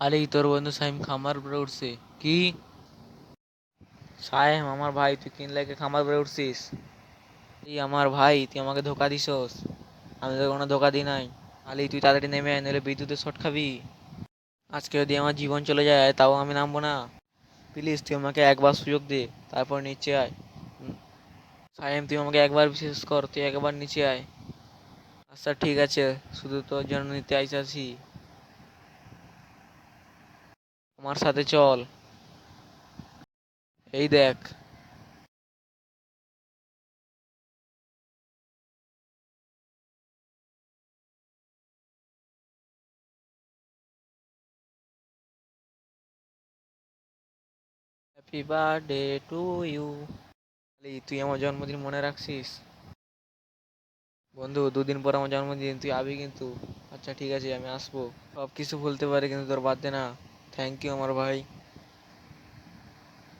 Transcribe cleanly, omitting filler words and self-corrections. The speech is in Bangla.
আরে তোর বন্ধু সাইম খামার উপরে উঠছে। কি? সাইম আমার ভাই, তুই কিন লাগে খামার উপরে উঠছিস? এই আমার ভাই, তুই আমাকে ধোকা দিছস। আমি তো কোনো ধোকা দিই নাই। আলি তুই তাড়াতাড়ি নেমে আয়, নাহলে বিদ্যুতের শর্ট খাবি। আজকে যদি আমার জীবন চলে যায় তাও আমি নামবো না। প্লিজ তুই আমাকে একবার সুযোগ দে, তারপর নিচে আয়। উম, সাইম তুই আমাকে একবার বিশেষ কর, তুই একবার নিচে আয়। আচ্ছা ঠিক আছে, শুধু তোর জন্য নিতে আইসাছি। আমার সাথে চল। এই দেখ। Happy birthday to you. Ali তুই আমার জন্মদিন মনে রাখছিস? বন্ধু, দুদিন পর আমার জন্মদিন, তুই আবি কিন্তু। আচ্ছা ঠিক আছে, আমি আসবো। সব কিছু ভুলতে পারি কিন্তু তোর বার্থডে না। থ্যাংক ইউ আমার ভাই।